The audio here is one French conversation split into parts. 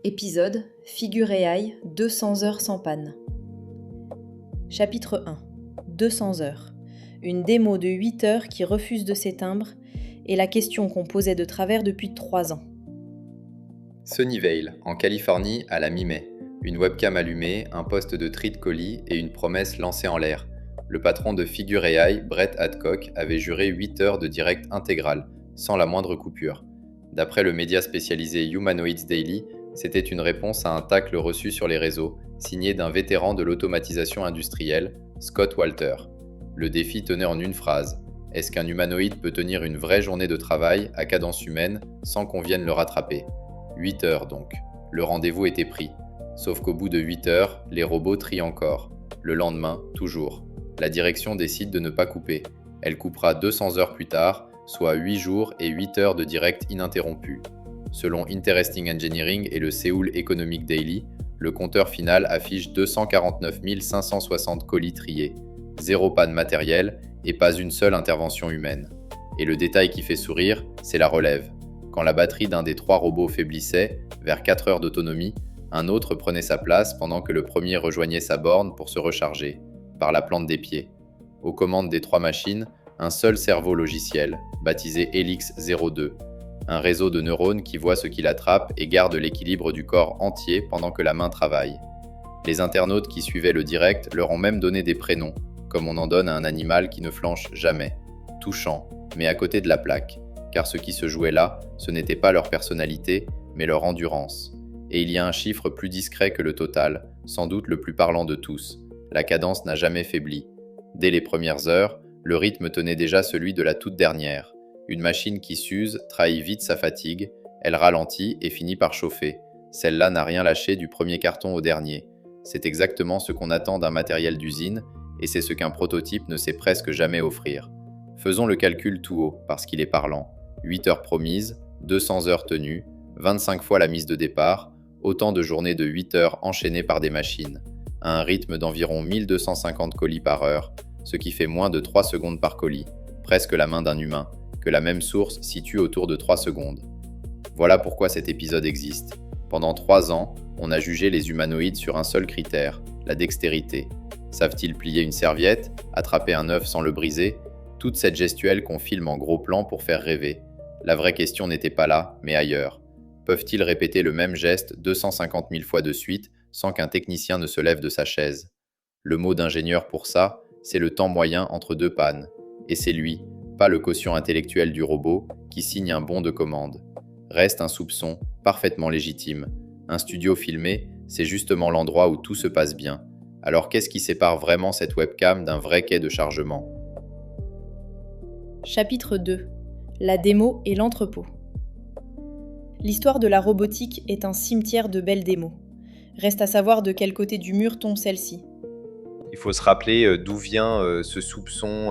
Épisode Figure AI 200 heures sans panne. Chapitre 1 200 heures. Une démo de 8 heures qui refuse de s'éteindre et la question qu'on posait de travers depuis 3 ans. Sunnyvale, en Californie, à la mi-mai. Une webcam allumée, un poste de tri de colis et une promesse lancée en l'air. Le patron de Figure AI, Brett Adcock, avait juré 8 heures de direct intégral, sans la moindre coupure. D'après le média spécialisé Humanoids Daily, c'était une réponse à un tacle reçu sur les réseaux, signé d'un vétéran de l'automatisation industrielle, Scott Walter. Le défi tenait en une phrase. Est-ce qu'un humanoïde peut tenir une vraie journée de travail à cadence humaine sans qu'on vienne le rattraper ? 8 heures donc. Le rendez-vous était pris. Sauf qu'au bout de 8 heures, les robots trient encore. Le lendemain, toujours. La direction décide de ne pas couper. Elle coupera 200 heures plus tard, soit 8 jours et 8 heures de direct ininterrompu. Selon Interesting Engineering et le Seoul Economic Daily, le compteur final affiche 249 560 colis triés, 0 panne matérielle et pas une seule intervention humaine. Et le détail qui fait sourire, c'est la relève. Quand la batterie d'un des 3 robots faiblissait, vers 4 heures d'autonomie, un autre prenait sa place pendant que le premier rejoignait sa borne pour se recharger, par la plante des pieds. Aux commandes des 3 machines, un seul cerveau logiciel, baptisé Helix 02, un réseau de neurones qui voit ce qu'il attrape et garde l'équilibre du corps entier pendant que la main travaille. Les internautes qui suivaient le direct leur ont même donné des prénoms, comme on en donne à un animal qui ne flanche jamais. Touchant, mais à côté de la plaque, car ce qui se jouait là, ce n'était pas leur personnalité, mais leur endurance. Et il y a un chiffre plus discret que le total, sans doute le plus parlant de tous. La cadence n'a jamais faibli. Dès les premières heures, le rythme tenait déjà celui de la toute dernière. Une machine qui s'use trahit vite sa fatigue, elle ralentit et finit par chauffer. Celle-là n'a rien lâché du premier carton au dernier. C'est exactement ce qu'on attend d'un matériel d'usine, et c'est ce qu'un prototype ne sait presque jamais offrir. Faisons le calcul tout haut, parce qu'il est parlant. 8 heures promises, 200 heures tenues, 25 fois la mise de départ, autant de journées de 8 heures enchaînées par des machines, à un rythme d'environ 1250 colis par heure, ce qui fait moins de 3 secondes par colis, presque la main d'un humain, que la même source situe autour de 3 secondes. Voilà pourquoi cet épisode existe. Pendant 3 ans, on a jugé les humanoïdes sur un seul critère, la dextérité. Savent-ils plier une serviette, attraper un œuf sans le briser ? Toute cette gestuelle qu'on filme en gros plan pour faire rêver. La vraie question n'était pas là, mais ailleurs. Peuvent-ils répéter le même geste 250 000 fois de suite sans qu'un technicien ne se lève de sa chaise ? Le mot d'ingénieur pour ça, c'est le temps moyen entre 2 pannes. Et c'est lui, pas le quotient intellectuel du robot, qui signe un bon de commande. Reste un soupçon, parfaitement légitime. Un studio filmé, c'est justement l'endroit où tout se passe bien. Alors qu'est-ce qui sépare vraiment cette webcam d'un vrai quai de chargement ? Chapitre 2 La démo et l'entrepôt. L'histoire de la robotique est un cimetière de belles démos. Reste à savoir de quel côté du mur tombe celle-ci. Il faut se rappeler d'où vient ce soupçon.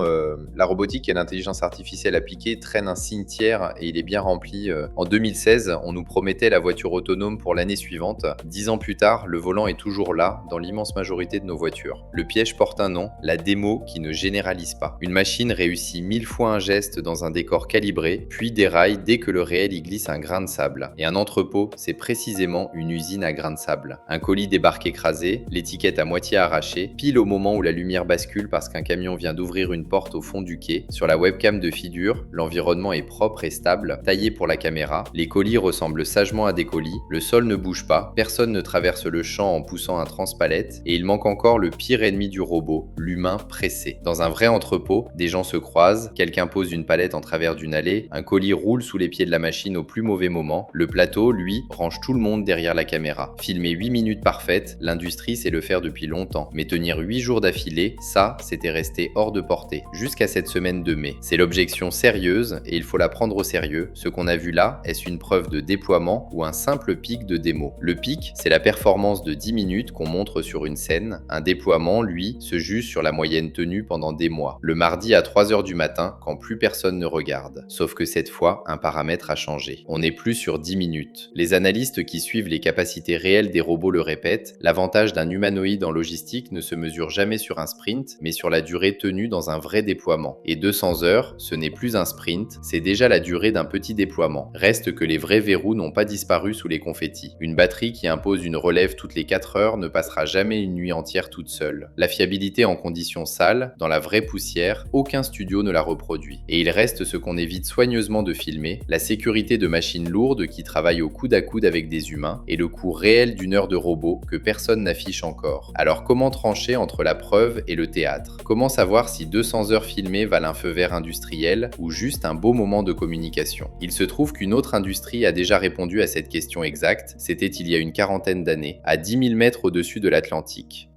La robotique et l'intelligence artificielle appliquée traînent un cimetière et il est bien rempli. En 2016, on nous promettait la voiture autonome pour l'année suivante. 10 ans plus tard, le volant est toujours là, dans l'immense majorité de nos voitures. Le piège porte un nom, la démo qui ne généralise pas. Une machine réussit 1000 fois un geste dans un décor calibré, puis déraille dès que le réel y glisse un grain de sable. Et un entrepôt, c'est précisément une usine à grains de sable. Un colis débarque écrasé, l'étiquette à moitié arrachée, pile au moment où la lumière bascule parce qu'un camion vient d'ouvrir une porte au fond du quai. Sur la webcam de Figure, l'environnement est propre et stable, taillé pour la caméra. Les colis ressemblent sagement à des colis, le sol ne bouge pas, personne ne traverse le champ en poussant un transpalette, et il manque encore le pire ennemi du robot, l'humain pressé. Dans un vrai entrepôt, des gens se croisent, quelqu'un pose une palette en travers d'une allée, un colis roule sous les pieds de la machine au plus mauvais moment, le plateau, lui, range tout le monde derrière la caméra. Filmer 8 minutes parfaites, l'industrie sait le faire depuis longtemps, mais tenir 8 jours d'affilée, ça, c'était resté hors de portée, jusqu'à cette semaine de mai. C'est l'objection sérieuse, et il faut la prendre au sérieux. Ce qu'on a vu là, est-ce une preuve de déploiement ou un simple pic de démo ? Le pic, c'est la performance de 10 minutes qu'on montre sur une scène. Un déploiement, lui, se juge sur la moyenne tenue pendant des mois. Le mardi à 3 heures du matin, quand plus personne ne regarde. Sauf que cette fois, un paramètre a changé. On n'est plus sur 10 minutes. Les analystes qui suivent les capacités réelles des robots le répètent, l'avantage d'un humanoïde en logistique ne se mesure jamais sur un sprint, mais sur la durée tenue dans un vrai déploiement. Et 200 heures, ce n'est plus un sprint, c'est déjà la durée d'un petit déploiement. Reste que les vrais verrous n'ont pas disparu sous les confettis. Une batterie qui impose une relève toutes les 4 heures ne passera jamais une nuit entière toute seule. La fiabilité en conditions sales, dans la vraie poussière, aucun studio ne la reproduit. Et il reste ce qu'on évite soigneusement de filmer, la sécurité de machines lourdes qui travaillent au coude à coude avec des humains et le coût réel d'une heure de robot que personne n'affiche encore. Alors comment trancher entre la preuve et le théâtre? Comment savoir si 200 heures filmées valent un feu vert industriel ou juste un beau moment de communication? Il se trouve qu'une autre industrie a déjà répondu à cette question exacte, c'était il y a une quarantaine d'années, à 10 000 mètres au-dessus de l'Atlantique.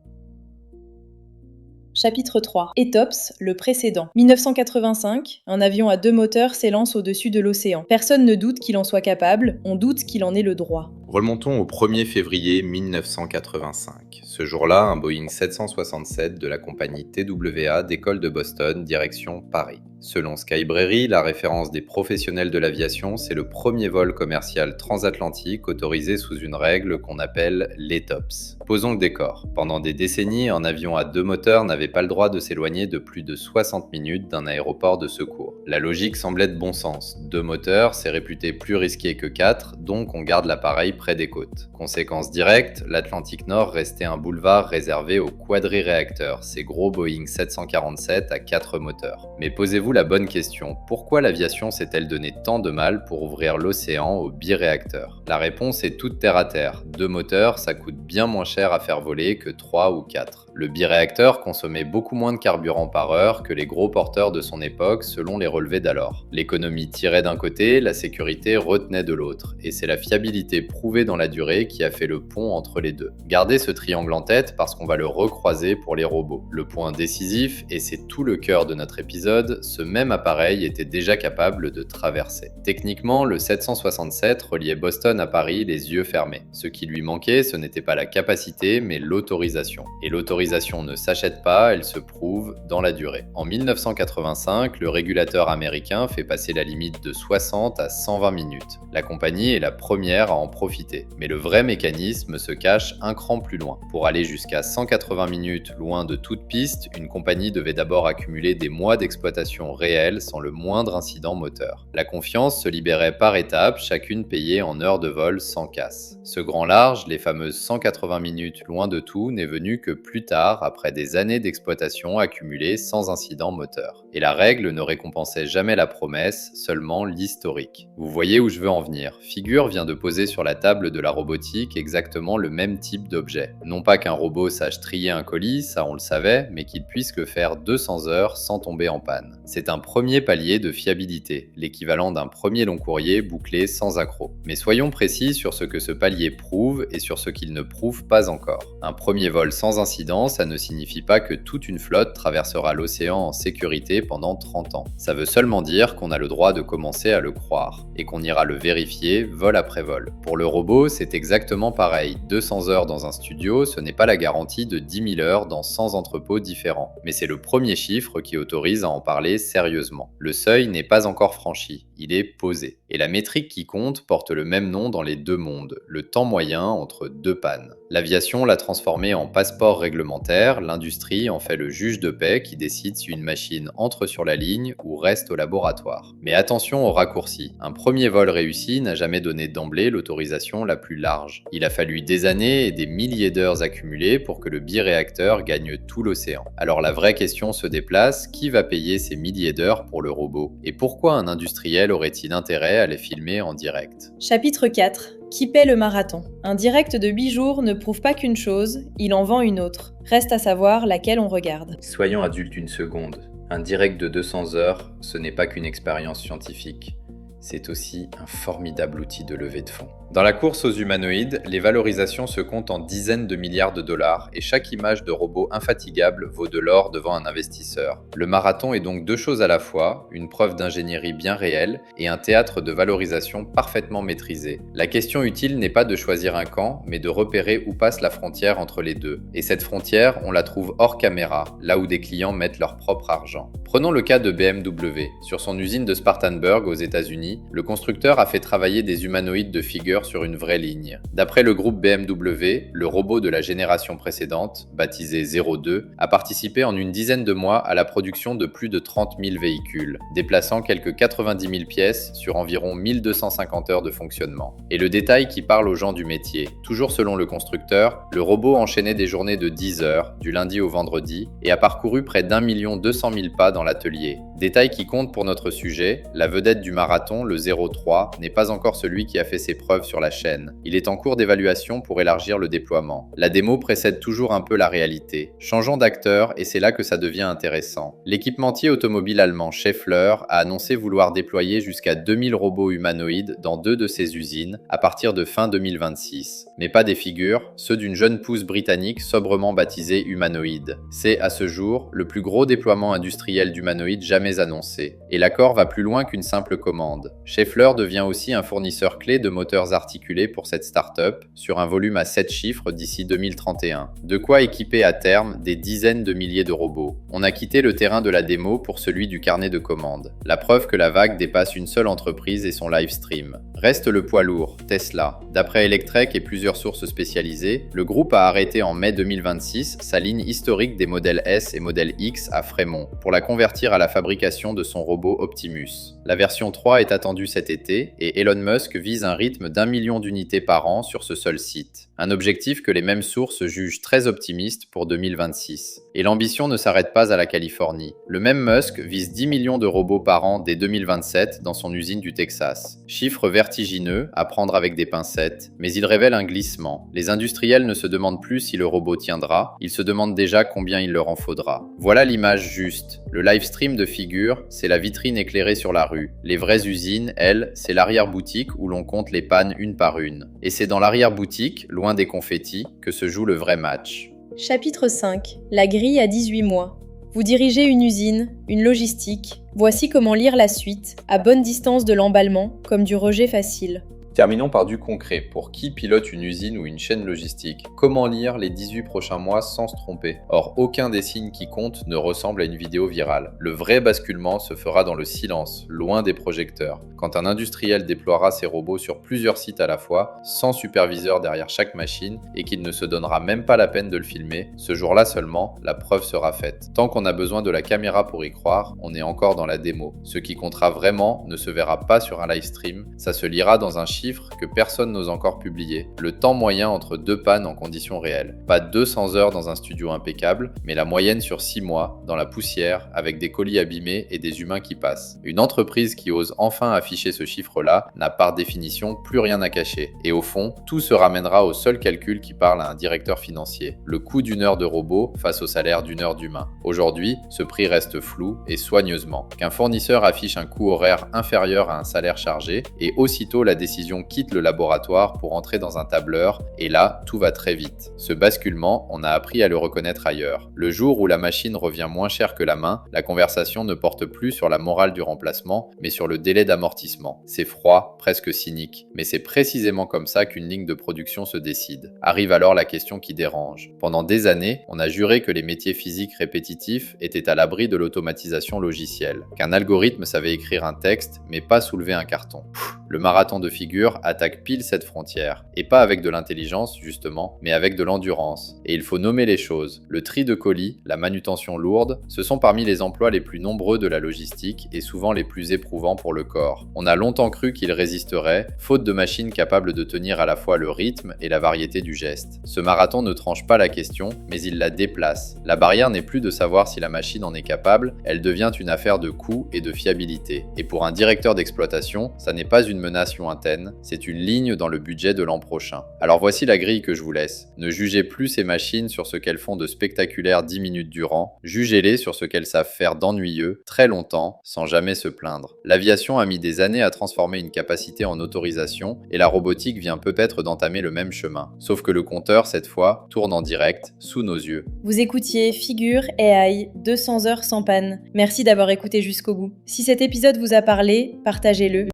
Chapitre 3. ETOPS, le précédent. 1985, un avion à 2 moteurs s'élance au-dessus de l'océan. Personne ne doute qu'il en soit capable, on doute qu'il en ait le droit. Remontons au 1er février 1985. Ce jour-là, un Boeing 767 de la compagnie TWA décolle de Boston, direction Paris. Selon Skybrary, la référence des professionnels de l'aviation, c'est le premier vol commercial transatlantique autorisé sous une règle qu'on appelle l'ETOPS. Posons le décor. Pendant des décennies, un avion à 2 moteurs n'avait pas le droit de s'éloigner de plus de 60 minutes d'un aéroport de secours. La logique semblait de bon sens. 2 moteurs, c'est réputé plus risqué que 4, donc on garde l'appareil près des côtes. Conséquence directe, l'Atlantique Nord restait un boulevard réservé aux quadriréacteurs, ces gros Boeing 747 à 4 moteurs. Mais posez-vous la bonne question, pourquoi l'aviation s'est-elle donné tant de mal pour ouvrir l'océan aux biréacteurs? La réponse est toute terre à terre. 2 moteurs, ça coûte bien moins cher à faire voler que 3 ou 4. Le biréacteur consommait beaucoup moins de carburant par heure que les gros porteurs de son époque selon les relevés d'alors. L'économie tirait d'un côté, la sécurité retenait de l'autre, et c'est la fiabilité prouvée dans la durée qui a fait le pont entre les deux. Gardez ce triangle en tête parce qu'on va le recroiser pour les robots. Le point décisif, et c'est tout le cœur de notre épisode, ce même appareil était déjà capable de traverser. Techniquement, le 767 reliait Boston à Paris les yeux fermés. Ce qui lui manquait, ce n'était pas la capacité, mais l'autorisation. Et l'autorisation ne s'achète pas, elle se prouve dans la durée. En 1985, le régulateur américain fait passer la limite de 60 à 120 minutes. La compagnie est la première à en profiter. Mais le vrai mécanisme se cache un cran plus loin. Pour aller jusqu'à 180 minutes loin de toute piste, une compagnie devait d'abord accumuler des mois d'exploitation réelle sans le moindre incident moteur. La confiance se libérait par étapes, chacune payée en heures de vol sans casse. Ce grand large, les fameuses 180 minutes loin de tout, n'est venu que plus tard, après des années d'exploitation accumulées sans incident moteur. Et la règle ne récompensait jamais la promesse, seulement l'historique. Vous voyez où je veux en venir. Figure vient de poser sur la table de la robotique exactement le même type d'objet. Non pas qu'un robot sache trier un colis, ça on le savait, mais qu'il puisse le faire 200 heures sans tomber en panne. C'est un premier palier de fiabilité, l'équivalent d'un premier long courrier bouclé sans accroc. Mais soyons précis sur ce que ce palier prouve et sur ce qu'il ne prouve pas encore. Un premier vol sans incident, ça ne signifie pas que toute une flotte traversera l'océan en sécurité pendant 30 ans. Ça veut seulement dire qu'on a le droit de commencer à le croire, et qu'on ira le vérifier vol après vol. Pour le robot, c'est exactement pareil. 200 heures dans un studio, ce n'est pas la garantie de 10 000 heures dans 100 entrepôts différents. Mais c'est le premier chiffre qui autorise à en parler sérieusement. Le seuil n'est pas encore franchi, il est posé. Et la métrique qui compte porte le même nom dans les deux mondes, le temps moyen entre deux pannes. L'aviation l'a transformé en passeport réglementaire, l'industrie en fait le juge de paix qui décide si une machine entre sur la ligne ou reste au laboratoire. Mais attention aux raccourcis. Un premier vol réussi n'a jamais donné d'emblée l'autorisation la plus large. Il a fallu des années et des milliers d'heures accumulées pour que le biréacteur gagne tout l'océan. Alors la vraie question se déplace, qui va payer ces milliers d'heures pour le robot? Et pourquoi un industriel aurait-il intérêt à les filmer en direct? Chapitre 4. Qui paie le marathon? Un direct de 8 jours ne prouve pas qu'une chose, il en vend une autre. Reste à savoir laquelle on regarde. Soyons adultes une seconde. Un direct de 200 heures, ce n'est pas qu'une expérience scientifique. C'est aussi un formidable outil de levée de fonds. Dans la course aux humanoïdes, les valorisations se comptent en dizaines de milliards de dollars et chaque image de robot infatigable vaut de l'or devant un investisseur. Le marathon est donc deux choses à la fois, une preuve d'ingénierie bien réelle et un théâtre de valorisation parfaitement maîtrisé. La question utile n'est pas de choisir un camp, mais de repérer où passe la frontière entre les deux. Et cette frontière, on la trouve hors caméra, là où des clients mettent leur propre argent. Prenons le cas de BMW. Sur son usine de Spartanburg aux États-Unis, le constructeur a fait travailler des humanoïdes de figure figure sur une vraie ligne. D'après le groupe BMW, le robot de la génération précédente, baptisé 02, a participé en une dizaine de mois à la production de plus de 30 000 véhicules, déplaçant quelques 90 000 pièces sur environ 1250 heures de fonctionnement. Et le détail qui parle aux gens du métier. Toujours selon le constructeur, le robot enchaînait des journées de 10 heures, du lundi au vendredi, et a parcouru près d'1 200 000 pas dans l'atelier. Détail qui compte pour notre sujet, la vedette du marathon, le 03, n'est pas encore celui qui a fait ses preuves sur la chaîne. Il est en cours d'évaluation pour élargir le déploiement. La démo précède toujours un peu la réalité. Changeons d'acteur et c'est là que ça devient intéressant. L'équipementier automobile allemand Schaeffler a annoncé vouloir déployer jusqu'à 2000 robots humanoïdes dans 2 de ses usines à partir de fin 2026. Mais pas des figures, ceux d'une jeune pousse britannique sobrement baptisée Humanoid. C'est, à ce jour, le plus gros déploiement industriel d'humanoïdes jamais annoncé. Et l'accord va plus loin qu'une simple commande. Schaeffler devient aussi un fournisseur clé de moteurs articulés pour cette start-up, sur un volume à 7 chiffres d'ici 2031. De quoi équiper à terme des dizaines de milliers de robots. On a quitté le terrain de la démo pour celui du carnet de commandes. La preuve que la vague dépasse une seule entreprise et son live stream. Reste le poids lourd, Tesla. D'après Electrek et plusieurs sources spécialisées, le groupe a arrêté en mai 2026 sa ligne historique des modèles S et modèle X à Fremont pour la convertir à la fabrication de son robot Optimus. La version 3 est attendue cet été et Elon Musk vise un rythme d'1 million d'unités par an sur ce seul site. Un objectif que les mêmes sources jugent très optimiste pour 2026. Et l'ambition ne s'arrête pas à la Californie. Le même Musk vise 10 millions de robots par an dès 2027 dans son usine du Texas. Chiffre vertigineux, à prendre avec des pincettes, mais il révèle un glissement. Les industriels ne se demandent plus si le robot tiendra, ils se demandent déjà combien il leur en faudra. Voilà l'image juste. Le live stream de figure, c'est la vitrine éclairée sur la rue. Les vraies usines, elles, c'est l'arrière-boutique où l'on compte les pannes une par une. Et c'est dans l'arrière-boutique, loin des confettis, que se joue le vrai match. Chapitre 5. La grille à 18 mois. Vous dirigez une usine, une logistique. Voici comment lire la suite, à bonne distance de l'emballement, comme du rejet facile. Terminons par du concret. Pour qui pilote une usine ou une chaîne logistique? Comment lire les 18 prochains mois sans se tromper? Or, aucun des signes qui comptent ne ressemble à une vidéo virale. Le vrai basculement se fera dans le silence, loin des projecteurs. Quand un industriel déploiera ses robots sur plusieurs sites à la fois, sans superviseur derrière chaque machine, et qu'il ne se donnera même pas la peine de le filmer, ce jour-là seulement, la preuve sera faite. Tant qu'on a besoin de la caméra pour y croire, on est encore dans la démo. Ce qui comptera vraiment ne se verra pas sur un live stream, ça se lira dans un chiffre que personne n'ose encore publier. Le temps moyen entre 2 pannes en conditions réelles. Pas 200 heures dans un studio impeccable, mais la moyenne sur 6 mois, dans la poussière, avec des colis abîmés et des humains qui passent. Une entreprise qui ose enfin afficher ce chiffre-là n'a par définition plus rien à cacher. Et au fond, tout se ramènera au seul calcul qui parle à un directeur financier. Le coût d'une heure de robot face au salaire d'une heure d'humain. Aujourd'hui, ce prix reste flou et soigneusement. Qu'un fournisseur affiche un coût horaire inférieur à un salaire chargé, et aussitôt la décision quitte le laboratoire pour entrer dans un tableur, et là, tout va très vite. Ce basculement, on a appris à le reconnaître ailleurs. Le jour où la machine revient moins cher que la main, la conversation ne porte plus sur la morale du remplacement, mais sur le délai d'amortissement. C'est froid, presque cynique, mais c'est précisément comme ça qu'une ligne de production se décide. Arrive alors la question qui dérange. Pendant des années, on a juré que les métiers physiques répétitifs étaient à l'abri de l'automatisation logicielle, qu'un algorithme savait écrire un texte, mais pas soulever un carton. Le marathon de figure attaque pile cette frontière. Et pas avec de l'intelligence, justement, mais avec de l'endurance. Et il faut nommer les choses. Le tri de colis, la manutention lourde, ce sont parmi les emplois les plus nombreux de la logistique et souvent les plus éprouvants pour le corps. On a longtemps cru qu'ils résisteraient, faute de machines capables de tenir à la fois le rythme et la variété du geste. Ce marathon ne tranche pas la question, mais il la déplace. La barrière n'est plus de savoir si la machine en est capable, elle devient une affaire de coût et de fiabilité. Et pour un directeur d'exploitation, ça n'est pas une menace lointaine, c'est une ligne dans le budget de l'an prochain. Alors voici la grille que je vous laisse. Ne jugez plus ces machines sur ce qu'elles font de spectaculaire 10 minutes durant, jugez-les sur ce qu'elles savent faire d'ennuyeux, très longtemps, sans jamais se plaindre. L'aviation a mis des années à transformer une capacité en autorisation, et la robotique vient peut-être d'entamer le même chemin. Sauf que le compteur, cette fois, tourne en direct, sous nos yeux. Vous écoutiez Figure AI, 200 heures sans panne. Merci d'avoir écouté jusqu'au bout. Si cet épisode vous a parlé, partagez-le.